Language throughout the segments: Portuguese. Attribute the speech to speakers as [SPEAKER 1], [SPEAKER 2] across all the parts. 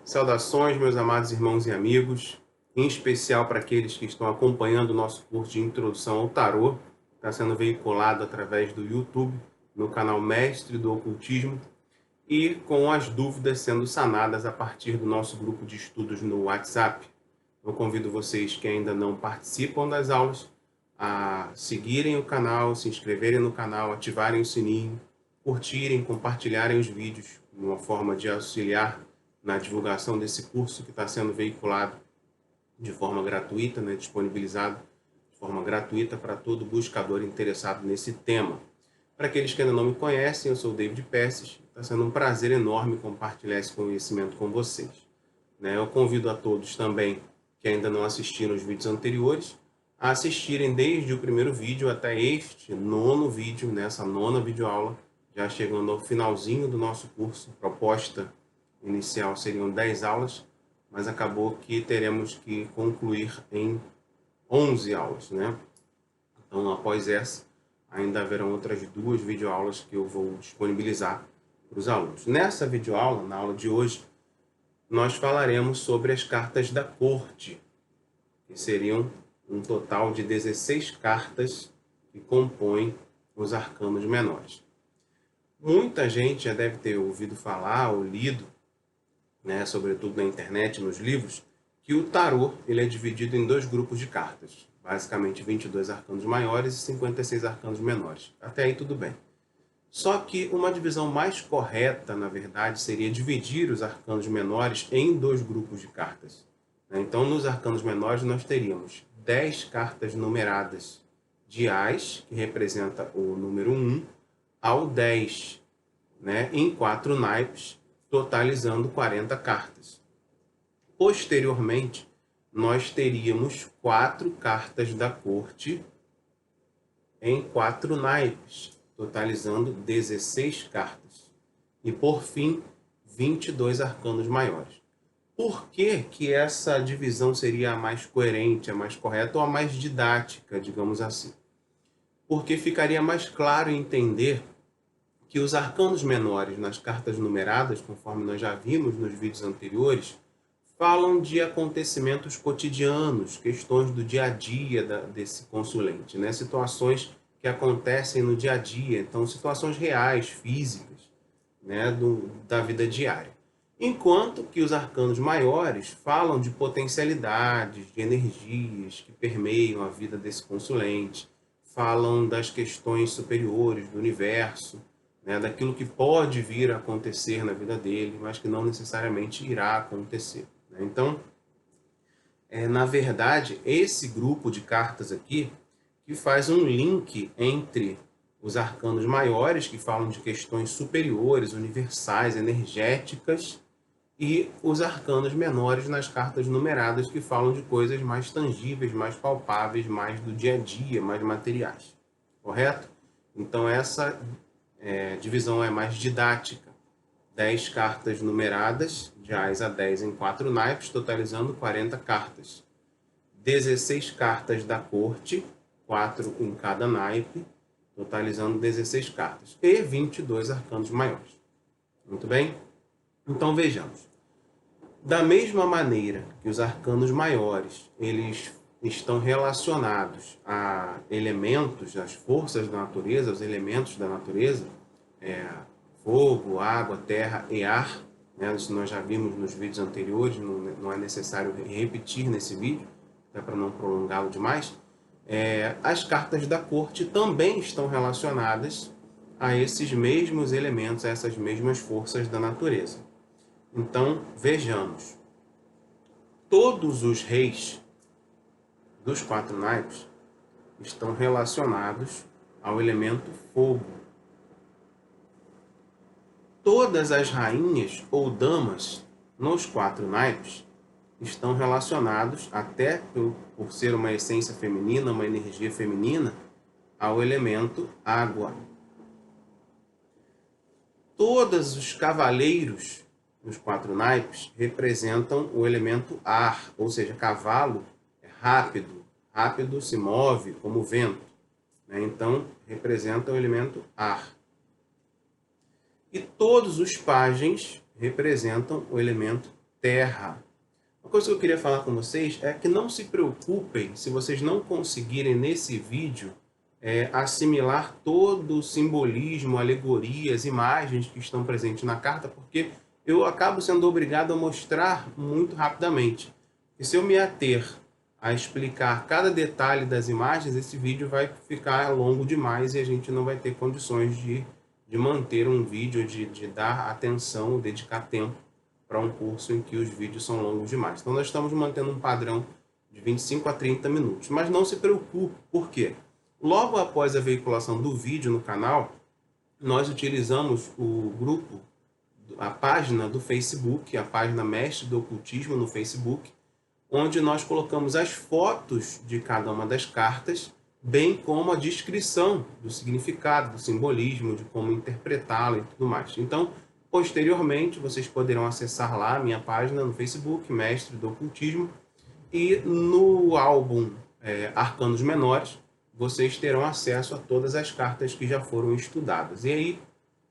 [SPEAKER 1] Saudações, meus amados irmãos e amigos, em especial para aqueles que estão acompanhando o nosso curso de Introdução ao Tarô, que está sendo veiculado através do YouTube, no canal Mestre do Ocultismo, e com as dúvidas sendo sanadas a partir do nosso grupo de estudos no WhatsApp. Eu convido vocês que ainda não participam das aulas a seguirem o canal, se inscreverem no canal, ativarem o sininho, curtirem, compartilharem os vídeos, uma forma de auxiliar na divulgação desse curso que está sendo veiculado de forma gratuita, disponibilizado de forma gratuita para todo buscador interessado nesse tema. Para aqueles que ainda não me conhecem, eu sou o David Pesses, está sendo um prazer enorme compartilhar esse conhecimento com vocês. Eu convido a todos também que ainda não assistiram os vídeos anteriores a assistirem desde o primeiro vídeo até este nono vídeo, nessa nona videoaula, já chegando ao finalzinho do nosso curso. A proposta inicial seriam 10 aulas, mas acabou que teremos que concluir em 11 aulas, Então, após essa, ainda haverão outras 2 videoaulas que eu vou disponibilizar para os alunos. Nessa videoaula, na aula de hoje, nós falaremos sobre as cartas da corte, que seriam um total de 16 cartas que compõem os arcanos menores. Muita gente já deve ter ouvido falar ou lido, sobretudo na internet, nos livros, que o tarô ele é dividido em 2 grupos de cartas, basicamente 22 arcanos maiores e 56 arcanos menores. Até aí tudo bem. Só que uma divisão mais correta, na verdade, seria dividir os arcanos menores em 2 grupos de cartas. Então, nos arcanos menores, nós teríamos 10 cartas numeradas de Ás, que representa o número 1, ao 10, em 4 naipes, totalizando 40 cartas. Posteriormente, nós teríamos 4 cartas da corte em 4 naipes, totalizando 16 cartas. E, por fim, 22 arcanos maiores. Por que essa divisão seria a mais coerente, a mais correta ou a mais didática, digamos assim? Porque ficaria mais claro entender que os arcanos menores nas cartas numeradas, conforme nós já vimos nos vídeos anteriores, falam de acontecimentos cotidianos, questões do dia a dia desse consulente, situações que acontecem no dia a dia, então situações reais, físicas, da vida diária. Enquanto que os arcanos maiores falam de potencialidades, de energias que permeiam a vida desse consulente, falam das questões superiores do universo, daquilo que pode vir a acontecer na vida dele, mas que não necessariamente irá acontecer. Então, na verdade, esse grupo de cartas aqui que faz um link entre os arcanos maiores, que falam de questões superiores, universais, energéticas, e os arcanos menores nas cartas numeradas, que falam de coisas mais tangíveis, mais palpáveis, mais do dia a dia, mais materiais. Correto? Então, essa divisão é mais didática. 10 cartas numeradas, de Ás a 10 em 4 naipes, totalizando 40 cartas. 16 cartas da corte, 4 em cada naipe, totalizando 16 cartas. E 22 arcanos maiores. Muito bem? Então, vejamos. Da mesma maneira que os arcanos maiores, eles estão relacionados a elementos, às forças da natureza, aos elementos da natureza, fogo, água, terra e ar, isso nós já vimos nos vídeos anteriores, não é necessário repetir nesse vídeo, até para não prolongá-lo demais. As cartas da corte também estão relacionadas a esses mesmos elementos, a essas mesmas forças da natureza. Então, vejamos. Todos os reis dos 4 naipes estão relacionados ao elemento fogo. Todas as rainhas ou damas nos 4 naipes estão relacionados, até por ser uma essência feminina, uma energia feminina, ao elemento água. Todos os cavaleiros nos 4 naipes representam o elemento ar, ou seja, cavalo é rápido, rápido se move como o vento, então representa o elemento ar. E todos os pajens representam o elemento terra. Uma coisa que eu queria falar com vocês é que não se preocupem se vocês não conseguirem nesse vídeo assimilar todo o simbolismo, alegorias, imagens que estão presentes na carta, porque eu acabo sendo obrigado a mostrar muito rapidamente. E se eu me ater a explicar cada detalhe das imagens, esse vídeo vai ficar longo demais e a gente não vai ter condições de manter um vídeo, de dar atenção, dedicar tempo para um curso em que os vídeos são longos demais. Então nós estamos mantendo um padrão de 25 a 30 minutos. Mas não se preocupe, por quê? Logo após a veiculação do vídeo no canal, nós utilizamos o grupo, a página do Facebook, a página Mestre do Ocultismo no Facebook, onde nós colocamos as fotos de cada uma das cartas, bem como a descrição do significado, do simbolismo, de como interpretá-la e tudo mais. Então, posteriormente, vocês poderão acessar lá a minha página no Facebook, Mestre do Ocultismo, e no álbum Arcanos Menores, vocês terão acesso a todas as cartas que já foram estudadas. E aí,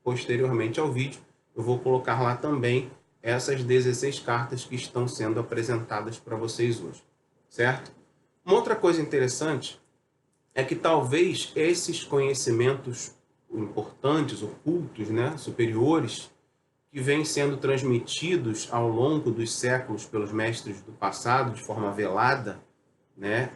[SPEAKER 1] posteriormente ao vídeo, eu vou colocar lá também essas 16 cartas que estão sendo apresentadas para vocês hoje, certo? Uma outra coisa interessante é que talvez esses conhecimentos importantes, ocultos, né, superiores, que vêm sendo transmitidos ao longo dos séculos pelos mestres do passado de forma velada, né,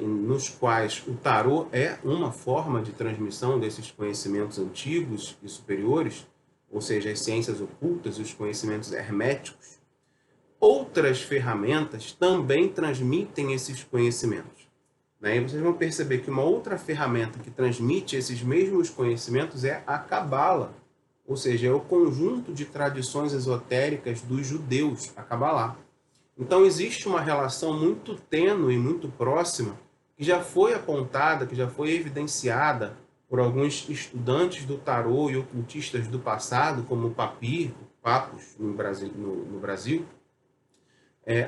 [SPEAKER 1] nos quais o tarô é uma forma de transmissão desses conhecimentos antigos e superiores, ou seja, as ciências ocultas e os conhecimentos herméticos. Outras ferramentas também transmitem esses conhecimentos, né? E vocês vão perceber que uma outra ferramenta que transmite esses mesmos conhecimentos é a Cabala, ou seja, é o conjunto de tradições esotéricas dos judeus, a Cabalá. Então existe uma relação muito tênue, muito próxima, que já foi apontada, que já foi evidenciada por alguns estudantes do tarô e ocultistas do passado, como Papus no Brasil,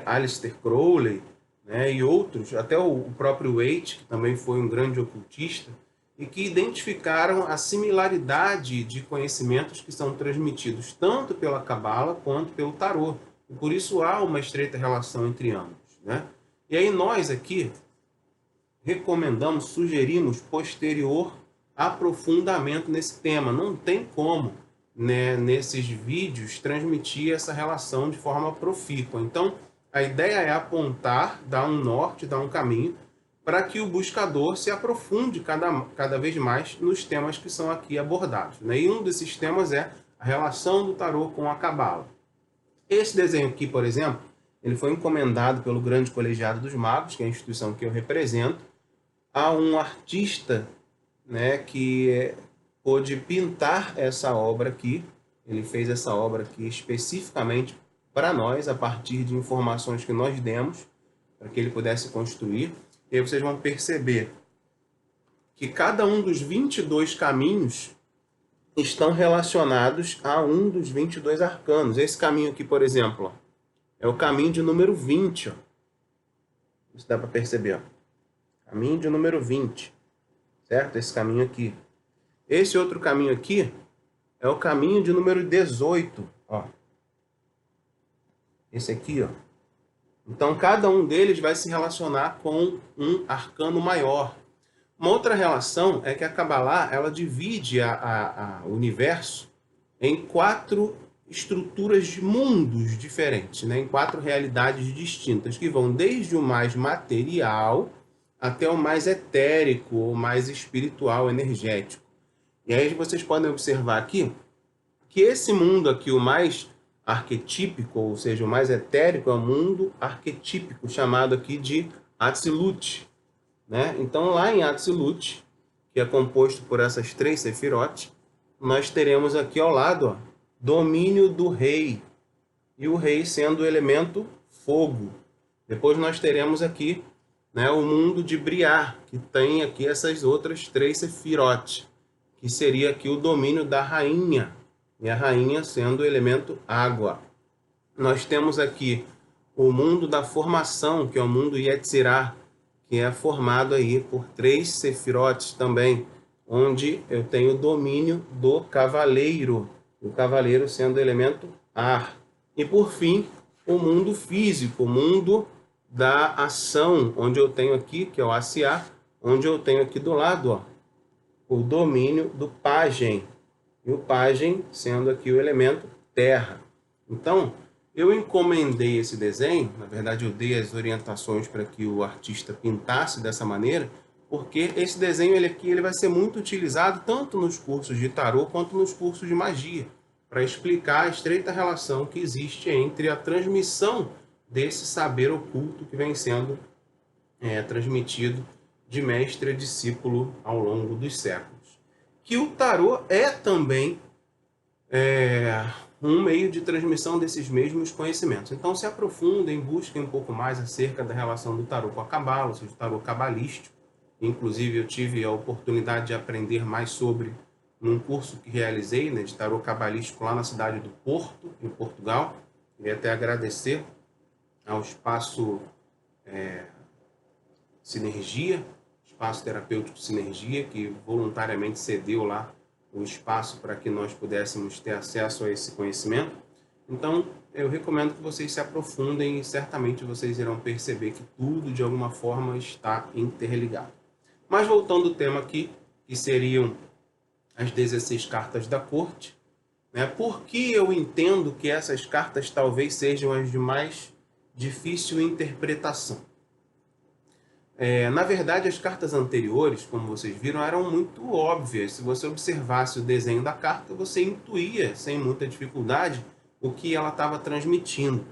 [SPEAKER 1] Aleister Crowley, né, e outros, até o próprio Waite, que também foi um grande ocultista, e que identificaram a similaridade de conhecimentos que são transmitidos tanto pela Cabala quanto pelo tarô. E por isso há uma estreita relação entre ambos, né? E aí nós aqui recomendamos, sugerimos posterior aprofundamento nesse tema. Não tem como, né, nesses vídeos transmitir essa relação de forma profícua. Então, a ideia é apontar, dar um norte, dar um caminho, para que o buscador se aprofunde cada vez mais nos temas que são aqui abordados, né? E um desses temas é a relação do tarô com a Cabala. Esse desenho aqui, por exemplo, ele foi encomendado pelo Grande Colegiado dos Magos, que é a instituição que eu represento, a um artista, né, que pôde pintar essa obra aqui. Ele fez essa obra aqui especificamente para nós, a partir de informações que nós demos, para que ele pudesse construir. E aí vocês vão perceber que cada um dos 22 caminhos estão relacionados a um dos 22 arcanos. Esse caminho aqui, por exemplo, ó, é o caminho de número 20. Ó. Isso dá para perceber. Ó. Caminho de número 20. Certo? Esse caminho aqui. Esse outro caminho aqui é o caminho de número 18. Ó. Esse aqui, ó. Então, cada um deles vai se relacionar com um arcano maior. Uma outra relação é que a Kabbalah, ela divide o universo em 4 estruturas de mundos diferentes, né? Em 4 realidades distintas, que vão desde o mais material até o mais etérico, ou mais espiritual, energético. E aí vocês podem observar aqui que esse mundo aqui, o mais arquetípico, ou seja, o mais etérico, é o mundo arquetípico, chamado aqui de Atzilut, né? Então, lá em Atzilut, que é composto por essas 3 Sefirot, nós teremos aqui ao lado, ó, domínio do rei, e o rei sendo o elemento fogo. Depois nós teremos aqui, né, o mundo de Briar, que tem aqui essas outras 3 Sefirot, que seria aqui o domínio da rainha, e a rainha sendo o elemento água. Nós temos aqui o mundo da formação, que é o mundo Yetzirah, que é formado aí por 3 Sefirot também, onde eu tenho o domínio do cavaleiro, o cavaleiro sendo o elemento ar. E por fim, o mundo físico, o mundo da ação, onde eu tenho aqui, que é o ACA, onde eu tenho aqui do lado, ó, o domínio do pajem, e o pajem sendo aqui o elemento terra. Então, eu encomendei esse desenho, na verdade eu dei as orientações para que o artista pintasse dessa maneira, porque esse desenho ele vai ser muito utilizado tanto nos cursos de tarô quanto nos cursos de magia, para explicar a estreita relação que existe entre a transmissão desse saber oculto que vem sendo transmitido de mestre a discípulo ao longo dos séculos. Que o tarô é também um meio de transmissão desses mesmos conhecimentos. Então se aprofundem, busquem um pouco mais acerca da relação do tarô com a cabala, ou seja, o tarô cabalístico. Inclusive eu tive a oportunidade de aprender mais sobre num curso que realizei, né, de tarô cabalístico lá na cidade do Porto, em Portugal. Queria até agradecer ao espaço Sinergia, espaço terapêutico Sinergia, que voluntariamente cedeu lá o espaço para que nós pudéssemos ter acesso a esse conhecimento. Então, eu recomendo que vocês se aprofundem e certamente vocês irão perceber que tudo, de alguma forma, está interligado. Mas voltando ao tema aqui, que seriam as 16 cartas da corte, né? Por que eu entendo que essas cartas talvez sejam as de mais difícil interpretação? Na verdade, as cartas anteriores, como vocês viram, eram muito óbvias. Se você observasse o desenho da carta, você intuía, sem muita dificuldade, o que ela estava transmitindo,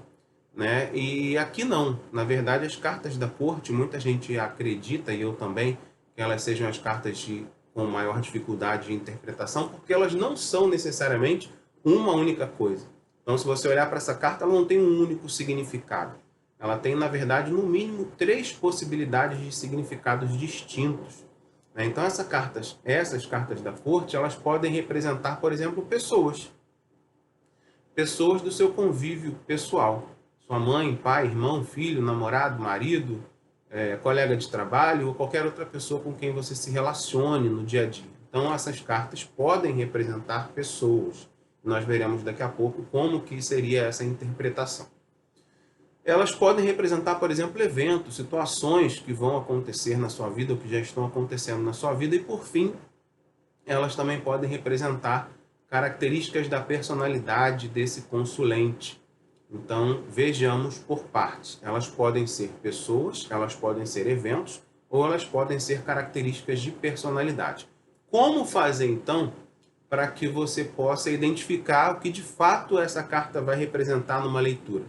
[SPEAKER 1] né? E aqui não. Na verdade, as cartas da corte, muita gente acredita, e eu também, que elas sejam as cartas com maior dificuldade de interpretação, porque elas não são necessariamente uma única coisa. Então, se você olhar para essa carta, ela não tem um único significado. Ela tem, na verdade, no mínimo 3 possibilidades de significados distintos. Então, essas cartas da corte, elas podem representar, por exemplo, pessoas. Pessoas do seu convívio pessoal. Sua mãe, pai, irmão, filho, namorado, marido, colega de trabalho ou qualquer outra pessoa com quem você se relacione no dia a dia. Então, essas cartas podem representar pessoas. Nós veremos daqui a pouco como que seria essa interpretação. Elas podem representar, por exemplo, eventos, situações que vão acontecer na sua vida ou que já estão acontecendo na sua vida. E, por fim, elas também podem representar características da personalidade desse consulente. Então, vejamos por partes. Elas podem ser pessoas, elas podem ser eventos, ou elas podem ser características de personalidade. Como fazer, então, para que você possa identificar o que de fato essa carta vai representar numa leitura?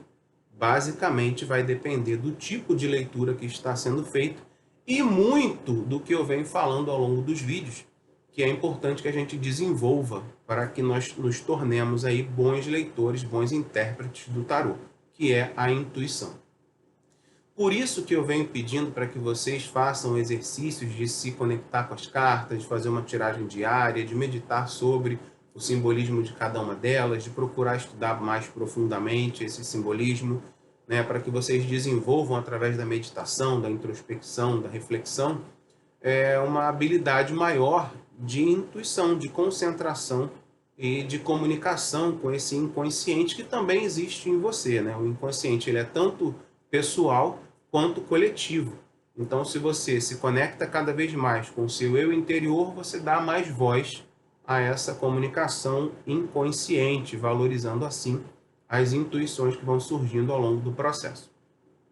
[SPEAKER 1] Basicamente vai depender do tipo de leitura que está sendo feito e muito do que eu venho falando ao longo dos vídeos, que é importante que a gente desenvolva para que nós nos tornemos aí bons leitores, bons intérpretes do tarô, que é a intuição. Por isso que eu venho pedindo para que vocês façam exercícios de se conectar com as cartas, de fazer uma tiragem diária, de meditar sobre o simbolismo de cada uma delas, de procurar estudar mais profundamente esse simbolismo, né, para que vocês desenvolvam através da meditação, da introspecção, da reflexão, uma habilidade maior de intuição, de concentração e de comunicação com esse inconsciente que também existe em você, né? O inconsciente ele é tanto pessoal quanto coletivo. Então, se você se conecta cada vez mais com o seu eu interior, você dá mais voz a essa comunicação inconsciente, valorizando assim as intuições que vão surgindo ao longo do processo.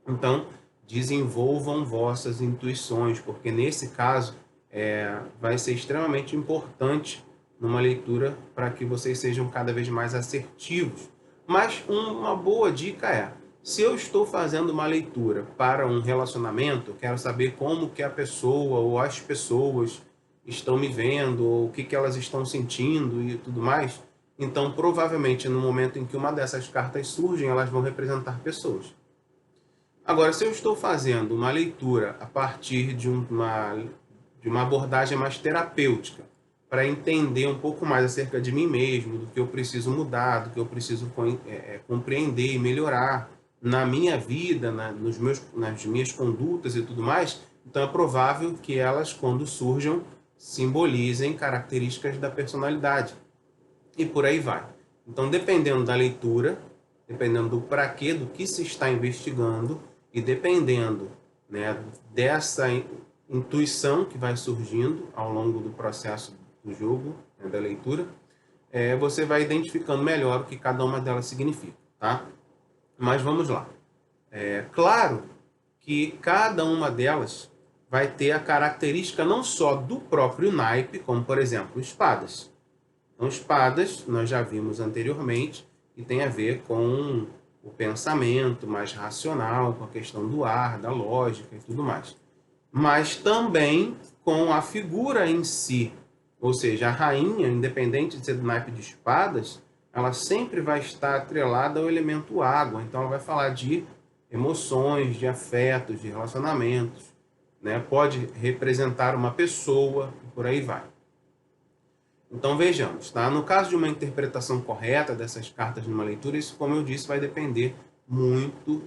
[SPEAKER 1] Então, desenvolvam vossas intuições, porque nesse caso vai ser extremamente importante numa leitura para que vocês sejam cada vez mais assertivos. Mas uma boa dica é, se eu estou fazendo uma leitura para um relacionamento, eu quero saber como que a pessoa ou as pessoas estão me vendo, ou o que elas estão sentindo e tudo mais, então provavelmente no momento em que uma dessas cartas surgem, elas vão representar pessoas. Agora, se eu estou fazendo uma leitura a partir de uma abordagem mais terapêutica, para entender um pouco mais acerca de mim mesmo, do que eu preciso mudar, do que eu preciso compreender e melhorar na minha vida, nas minhas condutas e tudo mais, então é provável que elas, quando surjam, simbolizem características da personalidade. E por aí vai. Então, dependendo da leitura, dependendo do para quê, do que se está investigando e dependendo, né, dessa intuição que vai surgindo ao longo do processo do jogo, né, da leitura, você vai identificando melhor o que cada uma delas significa, tá? Mas vamos lá. É claro que cada uma delas vai ter a característica não só do próprio naipe, como, por exemplo, espadas. Então, espadas, nós já vimos anteriormente, que tem a ver com o pensamento mais racional, com a questão do ar, da lógica e tudo mais. Mas também com a figura em si. Ou seja, a rainha, independente de ser do naipe de espadas, ela sempre vai estar atrelada ao elemento água. Então, ela vai falar de emoções, de afetos, de relacionamentos, né? Pode representar uma pessoa e por aí vai. Então vejamos, tá? No caso de uma interpretação correta dessas cartas numa leitura, isso, como eu disse, vai depender muito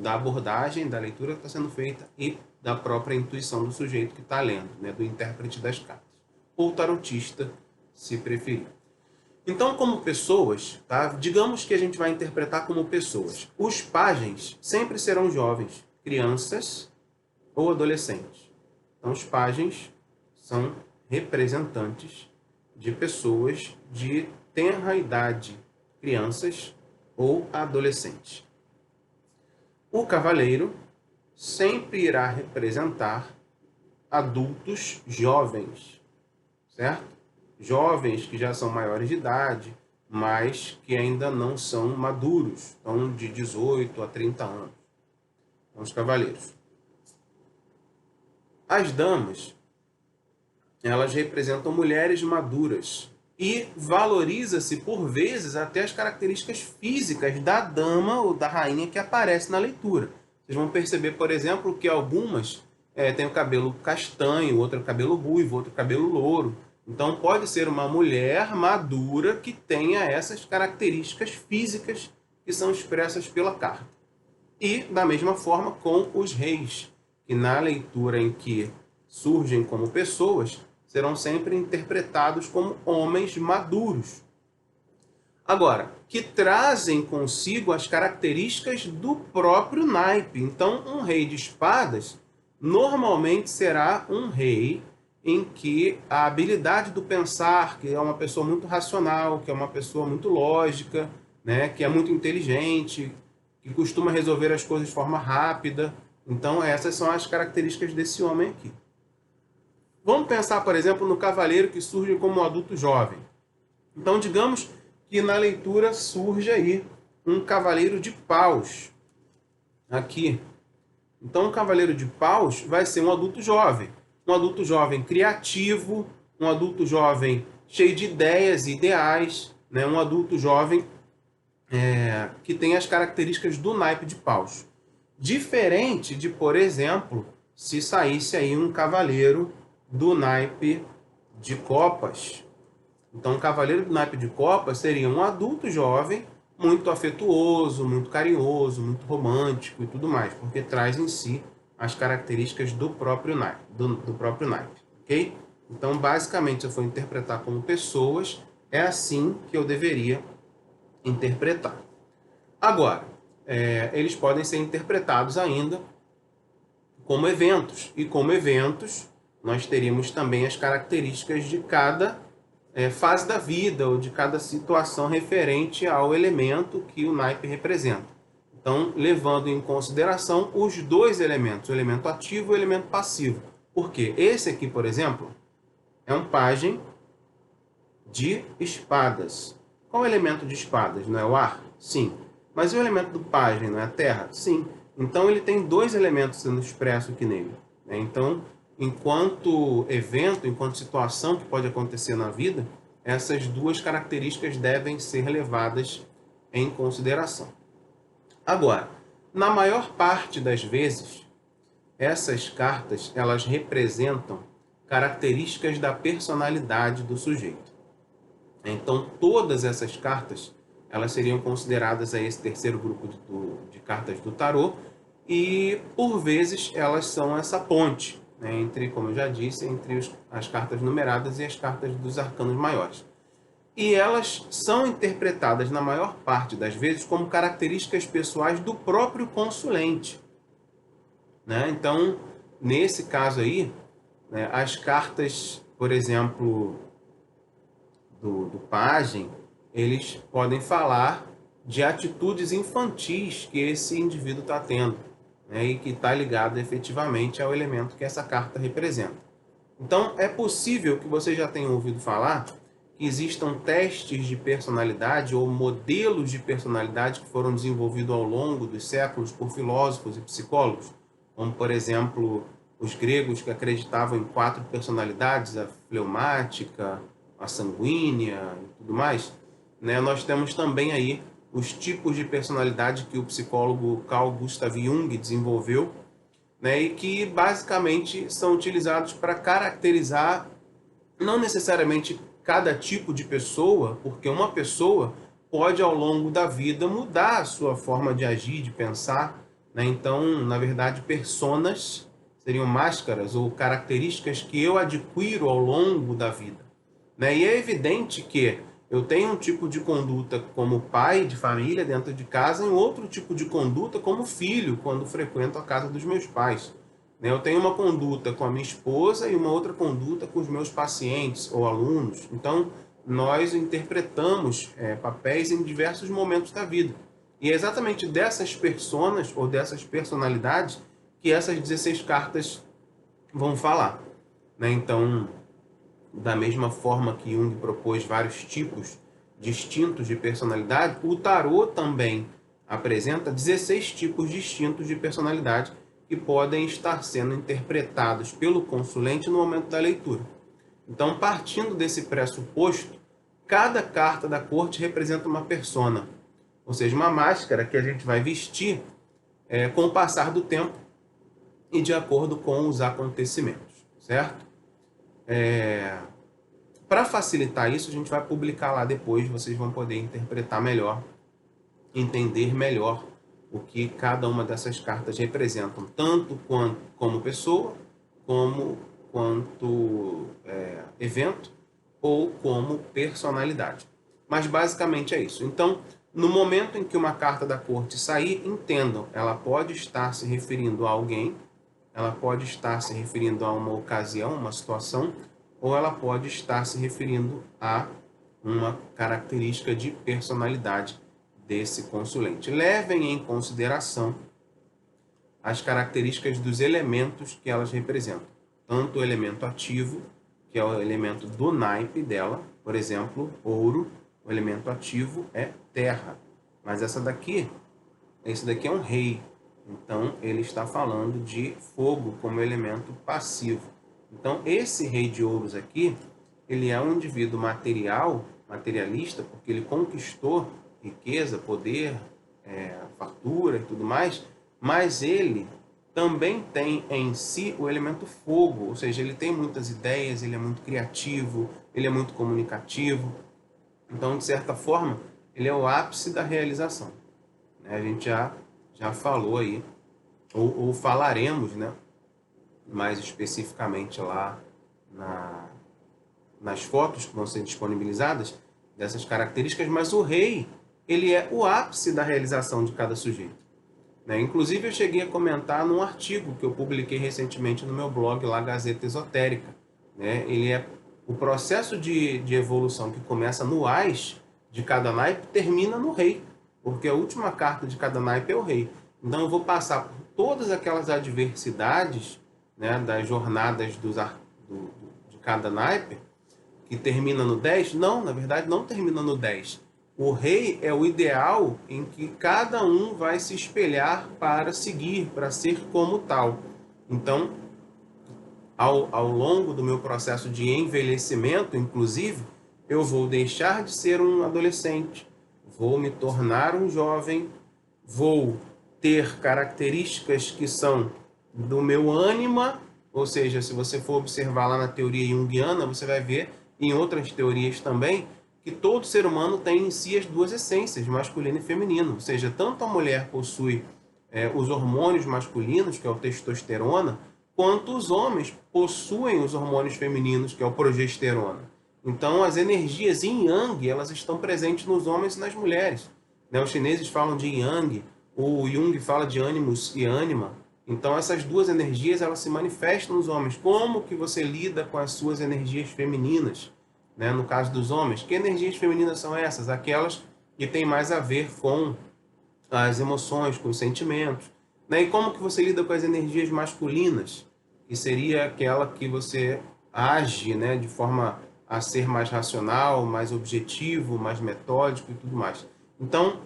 [SPEAKER 1] da abordagem da leitura que está sendo feita e da própria intuição do sujeito que está lendo, né? Do intérprete das cartas. Ou tarotista, se preferir. Então, como pessoas, tá? Digamos que a gente vai interpretar como pessoas. Os pajens sempre serão jovens, crianças ou adolescentes. Então, os pajens são representantes de pessoas de tenra idade, crianças ou adolescentes. O cavaleiro sempre irá representar adultos jovens, certo? Jovens que já são maiores de idade, mas que ainda não são maduros, então de 18 a 30 anos. São os cavaleiros. As damas, elas representam mulheres maduras e valoriza-se, por vezes, até as características físicas da dama ou da rainha que aparece na leitura. Vocês vão perceber, por exemplo, que algumas têm o cabelo castanho, outro cabelo ruivo, outro cabelo louro. Então, pode ser uma mulher madura que tenha essas características físicas que são expressas pela carta. E, da mesma forma, com os reis, que na leitura em que surgem como pessoas, serão sempre interpretados como homens maduros. Agora, que trazem consigo as características do próprio naipe. Então, um rei de espadas normalmente será um rei em que a habilidade do pensar, que é uma pessoa muito racional, que é uma pessoa muito lógica, né, que é muito inteligente, que costuma resolver as coisas de forma rápida. Então, essas são as características desse homem aqui. Vamos pensar, por exemplo, no cavaleiro que surge como um adulto jovem. Então, digamos que na leitura surge aí um cavaleiro de paus. Aqui. Então, um cavaleiro de paus vai ser um adulto jovem. Um adulto jovem criativo, um adulto jovem cheio de ideias e ideais, né? Um adulto jovem que tem as características do naipe de paus. Diferente de, por exemplo, se saísse aí um cavaleiro do naipe de copas. Então, o cavaleiro do naipe de copas seria um adulto jovem, muito afetuoso, muito carinhoso, muito romântico e tudo mais, porque traz em si as características do próprio naipe, ok? Então, basicamente, se eu for interpretar como pessoas, é assim que eu deveria interpretar. Agora, eles podem ser interpretados ainda como eventos, e como eventos nós teríamos também as características de cada fase da vida ou de cada situação referente ao elemento que o naipe representa. Então, levando em consideração os dois elementos, o elemento ativo e o elemento passivo. Porque esse aqui, por exemplo, é um pajem de espadas. Qual é o elemento de espadas? Não é o ar? Sim. Mas e o elemento do pajem, não é a terra? Sim. Então, ele tem dois elementos sendo expressos aqui nele. Então, enquanto evento, enquanto situação que pode acontecer na vida, essas duas características devem ser levadas em consideração. Agora, na maior parte das vezes, essas cartas elas representam características da personalidade do sujeito. Então, todas essas cartas elas seriam consideradas a esse terceiro grupo de cartas do tarô e, por vezes, elas são essa ponte, entre, como eu já disse, entre as cartas numeradas e as cartas dos arcanos maiores. e elas são interpretadas, na maior parte das vezes, como características pessoais do próprio consulente, né? Então, nesse caso aí, né, as cartas, por exemplo, do pajem, eles podem falar de atitudes infantis que esse indivíduo está tendo, né, e que está ligado efetivamente ao elemento que essa carta representa. Então, é possível que você já tenha ouvido falar que existam testes de personalidade ou modelos de personalidade que foram desenvolvidos ao longo dos séculos por filósofos e psicólogos, como, por exemplo, os gregos que acreditavam em 4 personalidades, a fleumática, a sanguínea e tudo mais, né? Nós temos também aí os tipos de personalidade que o psicólogo Carl Gustav Jung desenvolveu, né? E que basicamente são utilizados para caracterizar não necessariamente cada tipo de pessoa, porque uma pessoa pode ao longo da vida mudar a sua forma de agir, de pensar, né? Então, na verdade, personas seriam máscaras ou características que eu adquiro ao longo da vida, né? E é evidente que eu tenho um tipo de conduta como pai de família dentro de casa e um outro tipo de conduta como filho quando frequento a casa dos meus pais, né? Eu tenho uma conduta com a minha esposa e uma outra conduta com os meus pacientes ou alunos. Então, nós interpretamos papéis em diversos momentos da vida. E é exatamente dessas personas ou dessas personalidades que essas 16 cartas vão falar, né? Então, da mesma forma que Jung propôs vários tipos distintos de personalidade, o tarô também apresenta 16 tipos distintos de personalidade que podem estar sendo interpretados pelo consulente no momento da leitura. Então, partindo desse pressuposto, cada carta da corte representa uma persona, ou seja, uma máscara que a gente vai vestir com o passar do tempo e de acordo com os acontecimentos, certo? Para facilitar isso, a gente vai publicar lá depois, vocês vão poder interpretar melhor, entender melhor o que cada uma dessas cartas representam, tanto como pessoa, quanto evento, ou como personalidade. Mas basicamente é isso. Então, no momento em que uma carta da corte sair, entendam, ela pode estar se referindo a alguém, ela pode estar se referindo a uma ocasião, uma situação, ou ela pode estar se referindo a uma característica de personalidade desse consulente. Levem em consideração as características dos elementos que elas representam. Tanto o elemento ativo, que é o elemento do naipe dela, por exemplo, ouro, o elemento ativo é terra. Mas esse daqui é um rei. Então, ele está falando de fogo como elemento passivo. Então, esse rei de ouros aqui, ele é um indivíduo materialista, porque ele conquistou riqueza, poder, fartura e tudo mais, mas ele também tem em si o elemento fogo, ou seja, ele tem muitas ideias, ele é muito criativo, ele é muito comunicativo. Então, de certa forma, ele é o ápice da realização. A gente já falou aí, ou falaremos, né, mais especificamente lá nas fotos que vão ser disponibilizadas dessas características, mas o rei, ele é o ápice da realização de cada sujeito, né? Inclusive, eu cheguei a comentar num artigo que eu publiquei recentemente no meu blog, lá, Gazeta Esotérica, né? Ele é o processo de evolução que começa no As de cada naipe, termina no rei, porque a última carta de cada naipe é o rei. Então, eu vou passar por todas aquelas adversidades, né, das jornadas de cada naipe, que termina no 10. Não, na verdade, não termina no 10. O rei é o ideal em que cada um vai se espelhar para seguir, para ser como tal. Então, ao longo do meu processo de envelhecimento, inclusive, eu vou deixar de ser um adolescente, vou me tornar um jovem, vou ter características que são do meu ânima, ou seja, se você for observar lá na teoria junguiana, você vai ver, em outras teorias também, que todo ser humano tem em si as duas essências, masculino e feminino. Ou seja, tanto a mulher possui os hormônios masculinos, que é o testosterona, quanto os homens possuem os hormônios femininos, que é o progesterona. Então, as energias yin e yang, elas estão presentes nos homens e nas mulheres. Né? Os chineses falam de yang, o Jung fala de ânimos e ânima. Então, essas duas energias, elas se manifestam nos homens. Como que você lida com as suas energias femininas? Né? No caso dos homens, que energias femininas são essas? Aquelas que têm mais a ver com as emoções, com os sentimentos. Né? E como que você lida com as energias masculinas? Que seria aquela que você age, né, de forma a ser mais racional, mais objetivo, mais metódico e tudo mais. Então,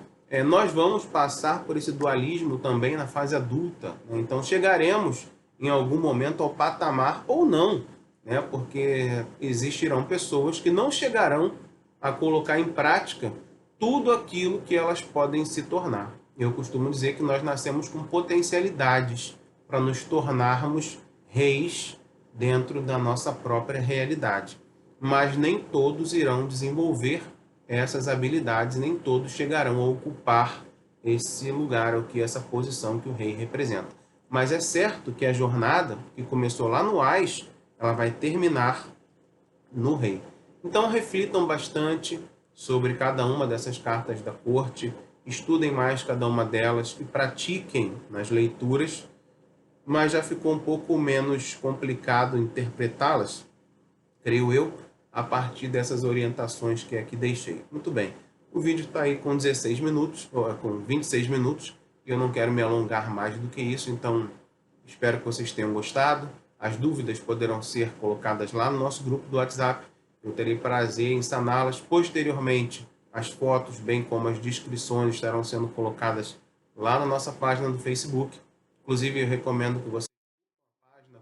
[SPEAKER 1] nós vamos passar por esse dualismo também na fase adulta. Né? Então, chegaremos em algum momento ao patamar ou não, né? Porque existirão pessoas que não chegarão a colocar em prática tudo aquilo que elas podem se tornar. Eu costumo dizer que nós nascemos com potencialidades para nos tornarmos reis dentro da nossa própria realidade. Mas nem todos irão desenvolver essas habilidades, nem todos chegarão a ocupar esse lugar, ou que essa posição que o rei representa. Mas é certo que a jornada, que começou lá no Ás, ela vai terminar no rei. Então reflitam bastante sobre cada uma dessas cartas da corte, estudem mais cada uma delas e pratiquem nas leituras, mas já ficou um pouco menos complicado interpretá-las, creio eu, a partir dessas orientações que aqui deixei. Muito bem, o vídeo está aí com 16 minutos, ou com 26 minutos, e eu não quero me alongar mais do que isso, então espero que vocês tenham gostado. As dúvidas poderão ser colocadas lá no nosso grupo do WhatsApp, eu terei prazer em saná-las. Posteriormente, as fotos, bem como as descrições, estarão sendo colocadas lá na nossa página do Facebook. Inclusive, eu recomendo que vocês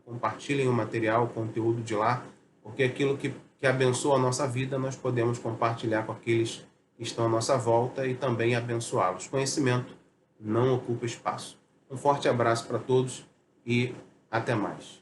[SPEAKER 1] compartilhem o material, o conteúdo de lá, porque aquilo que abençoa a nossa vida, nós podemos compartilhar com aqueles que estão à nossa volta e também abençoá-los. Conhecimento não ocupa espaço. Um forte abraço para todos e até mais.